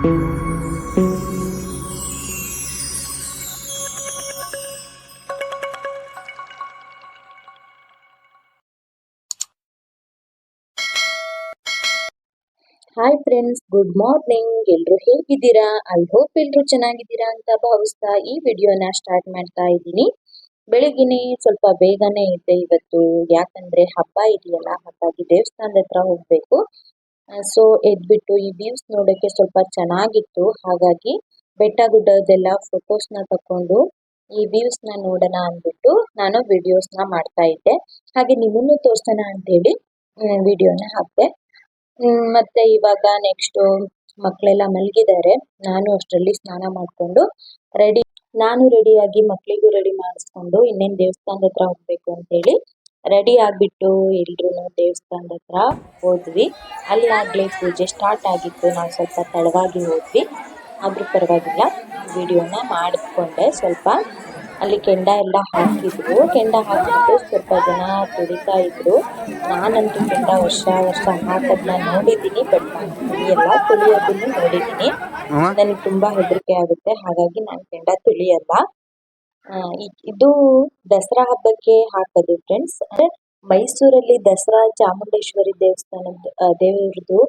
Hi friends, good morning. ಎಲ್ರು ಹೇಗಿದ್ದೀರಾ? I hope ಎಲ್ರು ಚೆನ್ನಾಗಿದ್ದೀರಾ ಅಂತ ಭಾವಿಸ್ತಾ ಈ ವಿಡಿಯೋನ ಸ್ಟಾರ್ಟ್ ಮಾಡ್ತಾ ಇದ್ದೀನಿ. ಬೆಳಿಗ್ಗೆನೆ ಸ್ವಲ್ಪ ಬೇಗನೆ ಇದ್ದೆ ಇವತ್ತು, ಯಾಕಂದ್ರೆ ಹಬ್ಬ ಇದೆಯಲ್ಲ, ಹಾಗಾಗಿ ದೇವಸ್ಥಾನದ ಹತ್ರ ಹೋಗ್ಬೇಕು. ಸೊ ಎದ್ಬಿಟ್ಟು ಈ ವ್ಯೂಸ್ ನೋಡೋಕೆ ಸ್ವಲ್ಪ ಚೆನ್ನಾಗಿತ್ತು, ಹಾಗಾಗಿ ಬೆಟ್ಟ ಗುಡ್ಡದೆಲ್ಲ ಫೋಟೋಸ್ನ ತಕೊಂಡು ಈ ವ್ಯೂಸ್ ನ ನೋಡೋಣ ಅಂದ್ಬಿಟ್ಟು ನಾನು ವಿಡಿಯೋಸ್ನ ಮಾಡ್ತಾ ಇದ್ದೆ. ಹಾಗೆ ನಿಮ್ಮನ್ನು ತೋರ್ಸೋಣ ಅಂತೇಳಿ ವಿಡಿಯೋನ ಹಾಕ್ದೆ. ಮತ್ತೆ ಇವಾಗ ನೆಕ್ಸ್ಟ್ ಮಕ್ಕಳೆಲ್ಲ ಮಲಗಿದ್ದಾರೆ. ನಾನು ಅಷ್ಟರಲ್ಲಿ ಸ್ನಾನ ಮಾಡ್ಕೊಂಡು ರೆಡಿಯಾಗಿ ಮಕ್ಕಳಿಗೂ ರೆಡಿ ಮಾಡಿಸ್ಕೊಂಡು ಇನ್ನೇನು ದೇವಸ್ಥಾನದ ಹತ್ರ ಹೋಗ್ಬೇಕು ಅಂತೇಳಿ ರೆಡಿ ಆಗ್ಬಿಟ್ಟು ಎಲ್ರು ದೇವಸ್ಥಾನದ ಹತ್ರ ಹೋದ್ವಿ. ಅಲ್ಲಾಗ್ಲೇ ಪೂಜೆ ಸ್ಟಾರ್ಟ್ ಆಗಿತ್ತು. ನಾವು ಸ್ವಲ್ಪ ತಡವಾಗಿ ಹೋದ್ವಿ, ಆದ್ರೂ ಪರವಾಗಿಲ್ಲ ವಿಡಿಯೋನ ಮಾಡಿಕೊಂಡೆ. ಸ್ವಲ್ಪ ಅಲ್ಲಿ ಕೆಂಡ ಎಲ್ಲ ಹಾಕಿದ್ರು. ಕೆಂಡ ಹಾಕಿಬಿಟ್ಟು ಸ್ವಲ್ಪ ಜನ ತುಳಿತಾ ಇದ್ರು. ನಾನಂತೂ ಕೆಂಡ ವರ್ಷ ಹಾಕೋದನ್ನ ನೋಡಿದ್ದೀನಿ, ಬಟ್ ನಾನು ತುಳಿಯೋದನ್ನು ನೋಡಿದ್ದೀನಿ. ನನಗೆ ತುಂಬಾ ಹೆದರಿಕೆ ಆಗುತ್ತೆ, ಹಾಗಾಗಿ ನಾನು ಕೆಂಡ ತುಳಿಯಲ್ಲ. ಇದು ದಸರಾ ಹಬ್ಬಕ್ಕೆ ಹಾಕೋದು ಫ್ರೆಂಡ್ಸ್. ಅಂದ್ರೆ ಮೈಸೂರಲ್ಲಿ ದಸರಾ ಚಾಮುಂಡೇಶ್ವರಿ ದೇವ್ರದ್ದು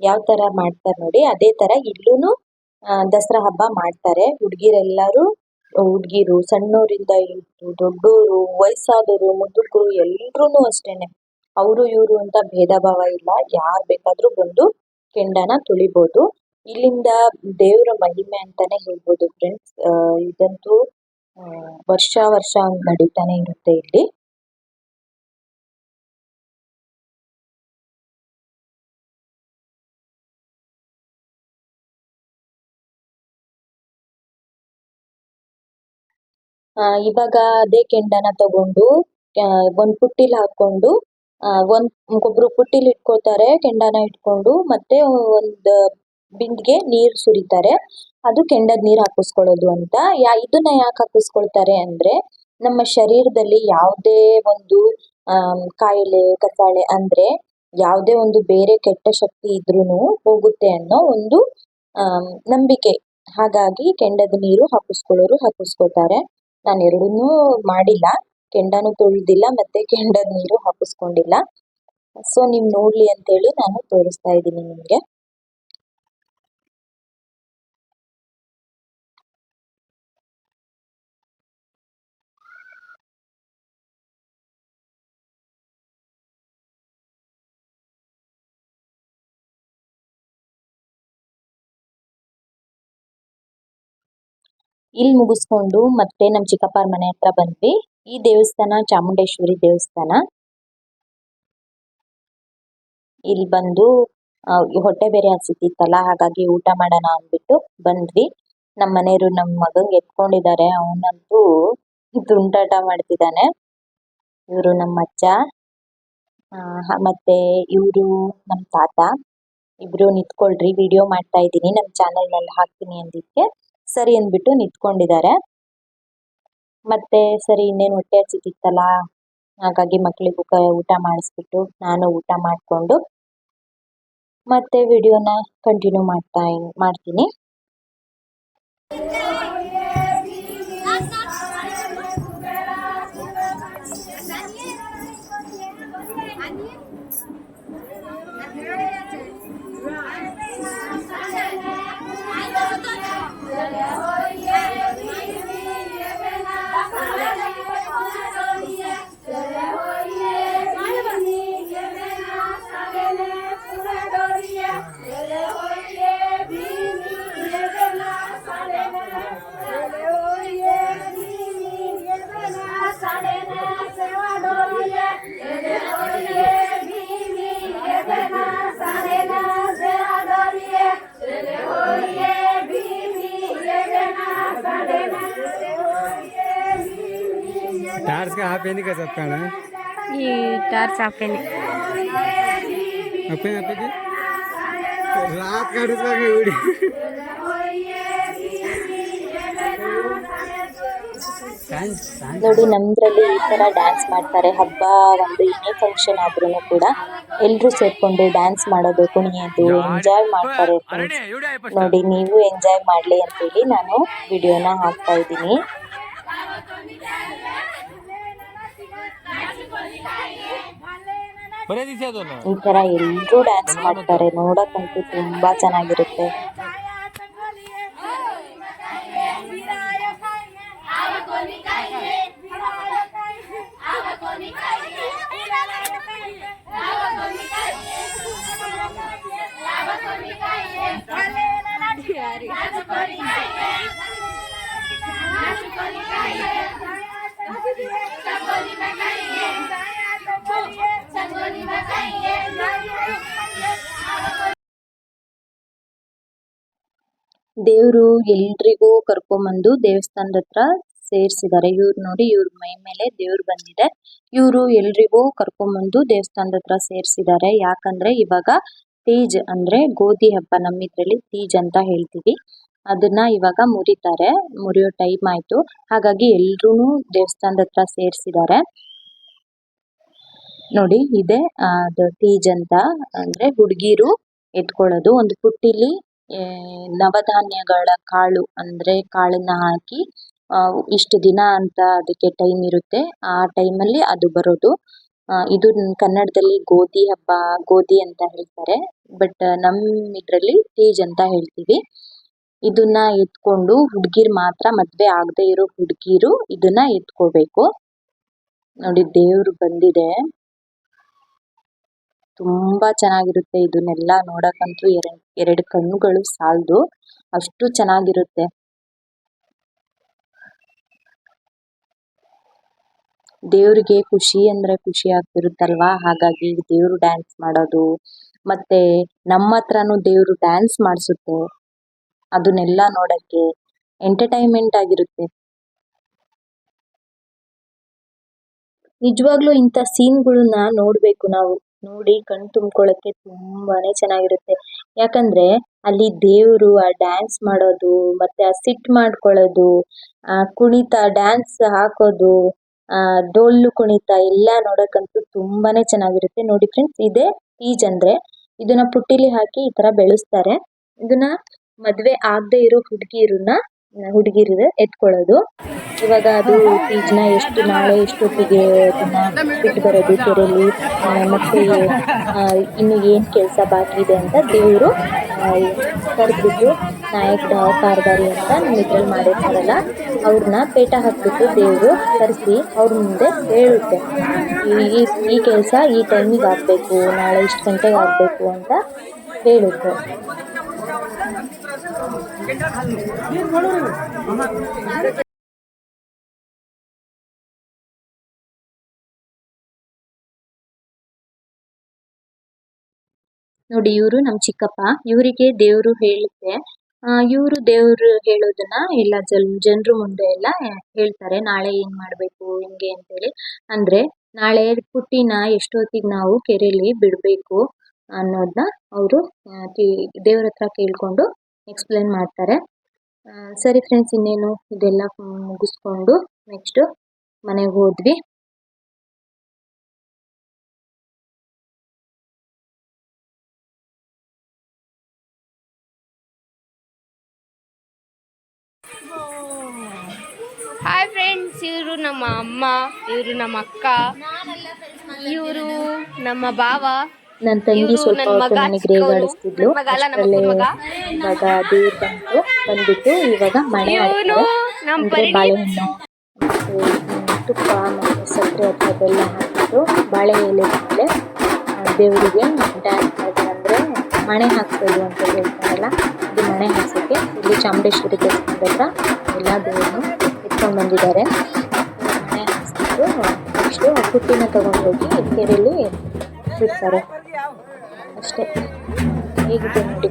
ಯಾವ ತರ ಮಾಡ್ತಾರೆ ನೋಡಿ, ಅದೇ ತರ ಇಲ್ಲೂನು ದಸರಾ ಹಬ್ಬ ಮಾಡ್ತಾರೆ. ಹುಡುಗಿರು ಸಣ್ಣೋರಿಂದ ಇದ್ದು ದೊಡ್ಡೋರು, ವಯಸ್ಸಾದವರು, ಮುದುಕರು ಎಲ್ರೂ ಅಷ್ಟೇನೆ. ಅವರು ಇವರು ಅಂತ ಭೇದ ಭಾವ ಇಲ್ಲ, ಯಾರು ಬೇಕಾದ್ರೂ ಬಂದು ಕೆಂಡನ ತುಳಿಬಹುದು. ಇಲ್ಲಿಂದ ದೇವರ ಮಹಿಮೆ ಅಂತಾನೆ ಹೇಳ್ಬೋದು ಫ್ರೆಂಡ್ಸ್. ಇದಂತೂ ವರ್ಷ ನಡೀತಾನೆ ಇರುತ್ತೆ ಇಲ್ಲಿ. ಇವಾಗ ಅದೇ ಕೆಂಡನ ತಗೊಂಡು ಒಂದ್ ಪುಟ್ಟಿಲ್ ಹಾಕೊಂಡು ಒಬ್ರು ಪುಟ್ಟಿಲ್ ಇಟ್ಕೋತಾರೆ ಕೆಂಡನ ಇಟ್ಕೊಂಡು, ಮತ್ತೆ ಒಂದ್ ಬಿಂದಿಗೆ ನೀರ್ ಸುರಿತಾರೆ. ಅದು ಕೆಂಡದ ನೀರ್ ಹಾಕಿಸ್ಕೊಳ್ಳೋದು ಅಂತ. ಇದನ್ನ ಯಾಕೆ ಹಾಕಿಸ್ಕೊಳ್ತಾರೆ ಅಂದ್ರೆ, ನಮ್ಮ ಶರೀರದಲ್ಲಿ ಯಾವುದೇ ಒಂದು ಕಾಯಿಲೆ ಕಸಾಳೆ ಅಂದ್ರೆ ಯಾವುದೇ ಒಂದು ಬೇರೆ ಕೆಟ್ಟ ಶಕ್ತಿ ಇದ್ರೂನು ಹೋಗುತ್ತೆ ಅನ್ನೋ ಒಂದು ನಂಬಿಕೆ. ಹಾಗಾಗಿ ಕೆಂಡದ ನೀರು ಹಾಕಿಸ್ಕೊತಾರೆ. ನಾನು ಎರಡನ್ನೂ ಮಾಡಿಲ್ಲ, ಕೆಂಡನೂ ತೊಳೆದಿಲ್ಲ ಮತ್ತೆ ಕೆಂಡದ ನೀರು ಹಾಕಿಸ್ಕೊಂಡಿಲ್ಲ. ಸೊ ನೀವ್ ನೋಡ್ಲಿ ಅಂತೇಳಿ ನಾನು ತೋರಿಸ್ತಾ ಇದ್ದೀನಿ ನಿಮ್ಗೆ. ಇಲ್ಲಿ ಮುಗಿಸ್ಕೊಂಡು ಮತ್ತೆ ನಮ್ ಚಿಕ್ಕಪ್ಪರ ಮನೆ ಹತ್ರ ಬಂದ್ವಿ. ಈ ದೇವಸ್ಥಾನ ಚಾಮುಂಡೇಶ್ವರಿ ದೇವಸ್ಥಾನ. ಇಲ್ಲಿ ಬಂದು ಹೊಟ್ಟೆ ಬೇರೆ ಹಸಿತಿತ್ತಲ್ಲ, ಹಾಗಾಗಿ ಊಟ ಮಾಡೋಣ ಅಂದ್ಬಿಟ್ಟು ಬಂದ್ವಿ. ನಮ್ಮ ಮನೆಯವರು ನಮ್ಮ ಮಗಂಗೆ ಎತ್ಕೊಂಡಿದ್ದಾರೆ. ಅವನಂತೂ ತುಂಟಾಟ ಮಾಡ್ತಿದ್ದಾನೆ. ಇವರು ನಮ್ಮ ಅಜ್ಜ, ಮತ್ತೆ ಇವರು ನಮ್ಮ ತಾತ. ಇಬ್ರು ನಿಂತ್ಕೊಳ್ರಿ, ವಿಡಿಯೋ ಮಾಡ್ತಾ ಇದ್ದೀನಿ, ನಮ್ಮ ಚಾನೆಲ್ ನಲ್ಲಿ ಹಾಕ್ತೀನಿ ಅಂದಿದ್ಕೆ ಸರಿ ಅಂದ್ಬಿಟ್ಟು ನಿಂತ್ಕೊಂಡಿದ್ದಾರೆ. ಮತ್ತೆ ಸರಿ ಇನ್ನೇನು ಹೊಟ್ಟೆ ಹಸಿತಿತ್ತಲ್ಲ, ಹಾಗಾಗಿ ಮಕ್ಕಳಿಗೂ ಊಟ ಮಾಡಿಸ್ಬಿಟ್ಟು ನಾನು ಊಟ ಮಾಡ್ಕೊಂಡು ಮತ್ತೆ ವಿಡಿಯೋನ ಕಂಟಿನ್ಯೂ ಮಾಡ್ತೀನಿ. टार्स का हाफ नहीं कर सकता ना, ये टार्स आपे नहीं अपने की रात का उसका वीडियो ನೋಡಿ ನಮ್ದ್ರಲ್ಲಿ ಈ ತರ ಡ್ಯಾನ್ಸ್ ಮಾಡ್ತಾರೆ. ಹಬ್ಬ ಒಂದು ಏನೇ ಫಂಕ್ಷನ್ ಆದ್ರೂ ಕೂಡ ಎಲ್ರೂ ಸೇರ್ಕೊಂಡು ಡ್ಯಾನ್ಸ್ ಮಾಡೋದು, ಕುಣಿಯೋದು, ಎಂಜಾಯ್ ಮಾಡ್ತಾರೆ ಫ್ರೆಂಡ್ಸ್. ನೋಡಿ ನೀವು ಎಂಜಾಯ್ ಮಾಡ್ಲಿ ಅಂತೇಳಿ ನಾನು ವಿಡಿಯೋನ ಹಾಕ್ತಾ ಇದ್ದೀನಿ. ಈ ತರ ಎಲ್ರೂ ಡ್ಯಾನ್ಸ್ ಮಾಡ್ತಾರೆ, ನೋಡಕ್ಕಂತೂ ತುಂಬಾ ಚೆನ್ನಾಗಿರುತ್ತೆ. ದೇವ್ರು ಎಲ್ರಿಗೂ ಕರ್ಕೊಂಬಂದು ದೇವಸ್ಥಾನದ ಹತ್ರ ಸೇರ್ಸಿದ್ದಾರೆ. ಇವ್ರು ನೋಡಿ, ಇವ್ರ ಮೈ ಮೇಲೆ ದೇವ್ರು ಬಂದಿದೆ. ಇವ್ರು ಎಲ್ರಿಗೂ ಕರ್ಕೊಂಬಂದು ದೇವಸ್ಥಾನದ ಹತ್ರ ಸೇರ್ಸಿದ್ದಾರೆ. ಯಾಕಂದ್ರೆ ಇವಾಗ ತೀಜ್ ಅಂದ್ರೆ ಗೋಧಿ ಹಬ್ಬ, ನಮ್ಮಿದ್ರಲ್ಲಿ ತೀಜ್ ಅಂತ ಹೇಳ್ತೀವಿ. ಅದನ್ನ ಇವಾಗ ಮುರಿಯೋ ಟೈಮ್ ಆಯ್ತು. ಹಾಗಾಗಿ ಎಲ್ರೂನು ದೇವಸ್ಥಾನದ ಹತ್ರ ಸೇರ್ಸಿದ್ದಾರೆ. ನೋಡಿ ಇದೆ ಅದು ತೀಜ್ ಅಂತ, ಅಂದ್ರೆ ಹುಡುಗಿರು ಎತ್ಕೊಳ್ಳೋದು. ಒಂದು ಪುಟ್ಟಿಲಿ ನವಧಾನ್ಯಗಳ ಕಾಳು ಅಂದ್ರೆ ಕಾಳನ್ನ ಹಾಕಿ ಇಷ್ಟು ದಿನ ಅಂತ ಅದಕ್ಕೆ ಟೈಮ್ ಇರುತ್ತೆ. ಆ ಟೈಮಲ್ಲಿ ಅದು ಬರೋದು. ಇದು ಕನ್ನಡದಲ್ಲಿ ಗೋಧಿ ಹಬ್ಬ, ಗೋಧಿ ಅಂತ ಹೇಳ್ತಾರೆ. ಬಟ್ ಇದ್ರಲ್ಲಿ ತೀಜ್ ಅಂತ ಹೇಳ್ತೀವಿ. ಇದನ್ನ ಎತ್ಕೊಂಡು ಹುಡುಗಿರ್ ಮಾತ್ರ, ಮದ್ವೆ ಆಗದೆ ಇರೋ ಹುಡುಗಿರು ಇದನ್ನ ಎತ್ಕೋಬೇಕು. ನೋಡಿ ದೇವ್ರು ಬಂದಿದೆ, ತುಂಬಾ ಚೆನ್ನಾಗಿರುತ್ತೆ. ಇದನ್ನೆಲ್ಲ ನೋಡಕ್ಕಂತೂ ಎರಡು ಕಣ್ಣುಗಳು ಸಾಲದು, ಅಷ್ಟು ಚೆನ್ನಾಗಿರುತ್ತೆ. ದೇವ್ರಿಗೆ ಖುಷಿ ಅಂದ್ರೆ ಖುಷಿ ಆಗ್ತಿರುತ್ತಲ್ವಾ, ಹಾಗಾಗಿ ದೇವ್ರು ಡ್ಯಾನ್ಸ್ ಮಾಡೋದು, ಮತ್ತೆ ನಮ್ಮ ಹತ್ರನೂ ದೇವ್ರು ಡ್ಯಾನ್ಸ್ ಮಾಡಿಸುತ್ತೆ. ಅದನ್ನೆಲ್ಲ ನೋಡಕ್ಕೆ ಎಂಟರ್ಟೈನ್ಮೆಂಟ್ ಆಗಿರುತ್ತೆ. ನಿಜವಾಗ್ಲೂ ಇಂಥ ಸೀನ್ಗಳನ್ನ ನೋಡ್ಬೇಕು ನಾವು. ನೋಡಿ ಕಣ್ ತುಂಬ್ಕೊಳಕ್ಕೆ ತುಂಬಾನೇ ಚೆನ್ನಾಗಿರುತ್ತೆ. ಯಾಕಂದ್ರೆ ಅಲ್ಲಿ ದೇವ್ರು ಆ ಡ್ಯಾನ್ಸ್ ಮಾಡೋದು, ಮತ್ತೆ ಆ ಸಿಟ್ ಮಾಡ್ಕೊಳ್ಳೋದು, ಕುಣಿತ ಡ್ಯಾನ್ಸ್ ಹಾಕೋದು, ಡೊಳ್ಳು ಕುಣಿತ ಎಲ್ಲ ನೋಡಕ್ಕಂತೂ ತುಂಬಾನೇ ಚೆನ್ನಾಗಿರುತ್ತೆ. ನೋಡಿ ಫ್ರೆಂಡ್ಸ್, ಇದೇ ತೀಜ್ ಅಂದ್ರೆ. ಇದನ್ನ ಪುಟ್ಟಿಲಿ ಹಾಕಿ ಈ ತರ ಬೆಳೆಸ್ತಾರೆ. ಇದನ್ನ ಮದ್ವೆ ಆಗದೆ ಇರೋ ಹುಡುಗಿರು ಎತ್ಕೊಳ್ಳೋದು. ಇವಾಗ ಅದು ತೀಜ್ನ ನಾಳೆ ಎಷ್ಟೊತ್ತಿಗೆ ಅದನ್ನ ಬಿಟ್ಟು ಬರೋದು ಕೆರೆಯಲ್ಲಿ, ಮತ್ತೆ ಇನ್ನು ಏನ್ ಕೆಲಸ ಬಾಕಿ ಇದೆ ಅಂತ ದೇವರು ಕರೆದ್ಬಿಟ್ಟು ನಾಯಕ ಕಾರ್ದಾರಿ ಅಂತ ನಮ್ಮ ಇದ್ರಲ್ಲಿ ಮಾಡಿರ್ತಾರಲ್ಲ, ಅವ್ರನ್ನ ಪೇಟ ಹಾಕ್ಬಿಟ್ಟು ದೇವರು ಕರೆಸಿ ಅವ್ರ ಮುಂದೆ ಹೇಳುತ್ತೆ, ಈ ಕೆಲಸ ಈ ಟೈಮಿಗೆ ಆಗ್ಬೇಕು, ನಾಳೆ ಇಷ್ಟು ಗಂಟೆಗೆ ಆಗ್ಬೇಕು ಅಂತ ಹೇಳುತ್ತೆ. ನೋಡಿ ಇವರು ನಮ್ ಚಿಕ್ಕಪ್ಪ, ಇವರಿಗೆ ದೇವ್ರು ಹೇಳುತ್ತೆ. ಇವರು ದೇವ್ರು ಹೇಳೋದನ್ನ ಎಲ್ಲ ಜನರು ಮುಂದೆ ಎಲ್ಲ ಹೇಳ್ತಾರೆ. ನಾಳೆ ಏನ್ ಮಾಡ್ಬೇಕು ಹಿಂಗೆ ಅಂತೇಳಿ. ಅಂದ್ರೆ ನಾಳೆ ಪುಟ್ಟಿನ ಎಷ್ಟೊತ್ತಿಗೆ ನಾವು ಕೆರೆಯಲ್ಲಿ ಬಿಡ್ಬೇಕು ಅನ್ನೋದನ್ನ ಅವರು ದೇವ್ರ ಹತ್ರ ಕೇಳ್ಕೊಂಡು ಎಕ್ಸ್ಪ್ಲೇನ್ ಮಾಡ್ತಾರೆ. ಸರಿ ಫ್ರೆಂಡ್ಸ್, ಇನ್ನೇನು ಇದೆಲ್ಲ ಮುಗಿಸ್ಕೊಂಡು ನೆಕ್ಸ್ಟ್ ಮನೆಗೆ ಹೋದ್ವಿ. ಹಾಯ್ ಫ್ರೆಂಡ್ಸ್, ಇವರು ನಮ್ಮ ಅಮ್ಮ, ಇವರು ನಮ್ಮ ಅಕ್ಕ, ಇವರು ನಮ್ಮ ಭಾವ, ನನ್ನ ತಂಗಿ ಸ್ವಲ್ಪ ನನಗೆ ರೇಗಾಡಿಸ್ತಿದ್ಲು. ಇವಾಗ ದೇವ್ರು ಬಂದ್ಬಿಟ್ಟು ಇವಾಗ ಮನೆ ಅಂದ್ರೆ ಬಾಳೆಹಣ್ಣು ಮತ್ತೆ ತುಪ್ಪ ಮತ್ತೆ ಸಕ್ಕರೆ ಅಥವಾ ಬೆಲ್ಲ ಹಾಕಿಟ್ಟು ಬಾಳೆ ಎಲೆ ಮೇಲೆ ದೇವರಿಗೆ ಡ್ಯಾನ್ಸ್ ಮಾಡ್ತಾರೆ. ಅಂದ್ರೆ ಮಣೆ ಹಾಕ್ಸೋದು ಅಂತ ಹೇಳ್ತಾರಲ್ಲ, ಇದು ಮಣೆ ಹಾಕ್ಸೋಕ್ಕೆ ಇಲ್ಲಿ ಚಾಮುಂಡೇಶ್ವರಿ ದೇವಸ್ಥಾನದ ಹತ್ರ ಎಲ್ಲ ದೇವ್ರನ್ನು ಎತ್ಕೊಂಡು ಬಂದಿದ್ದಾರೆ. ಮಣೆ ಹಾಕ್ಸ್ಬಿಟ್ಟು ನೆಕ್ಸ್ಟು ಪುಟ್ಟಿನ ತಗೊಂಡೋಗಿ ಕೆರೆಯಲ್ಲಿ ಬಿಡ್ತಾರೆ. ಅಷ್ಟೇ. ಹೇಗಿದೆ ನೋಡಿ.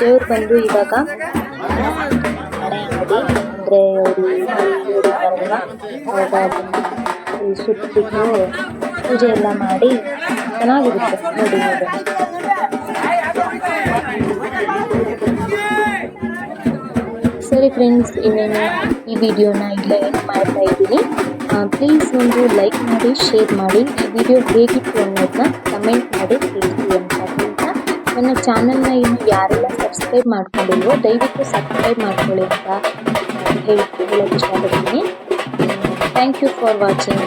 ದೇವ್ರು ಬಂದು ಇವಾಗ ಮನೆ ಅಂಗಡಿ ಅಂದರೆ ಅವರು ಹೇಳಿದಾರಲ್ವ, ಅವಾಗ ಸುತ್ತಬಿಟ್ಟು ಪೂಜೆ ಎಲ್ಲ ಮಾಡಿ ಚೆನ್ನಾಗಿರುತ್ತೆ ನೋಡಿ. ಸರಿ ಫ್ರೆಂಡ್ಸ್, ಇನ್ನೇನು ಈ ವಿಡಿಯೋನ ಇಲ್ಲೇ ಎಂಡ್ ಮಾಡ್ತಾ ಇದ್ದೀನಿ. ಪ್ಲೀಸ್ ಒಂದು ಲೈಕ್ ಮಾಡಿ, ಶೇರ್ ಮಾಡಿ, ಈ ವಿಡಿಯೋ ಹೇಗಿತ್ತು ಅನ್ನೋದನ್ನ ಕಮೆಂಟ್ ಮಾಡಿ ತಿಳಿಸಿ ಅಂತ ಹೇಳ್ತಾ, ನನ್ನ ಚಾನಲ್ನ ಇನ್ನು ಯಾರೆಲ್ಲ ಸಬ್ಸ್ಕ್ರೈಬ್ ಮಾಡ್ಕೊಂಡಿಲ್ವೋ ದಯವಿಟ್ಟು ಸಬ್ಸ್ಕ್ರೈಬ್ ಮಾಡ್ಕೊಳ್ಳಿ ಅಂತ ಹೇಳಕ್ಕೆ ಇಷ್ಟಪಡ್ತೀನಿ. Thank you for watching.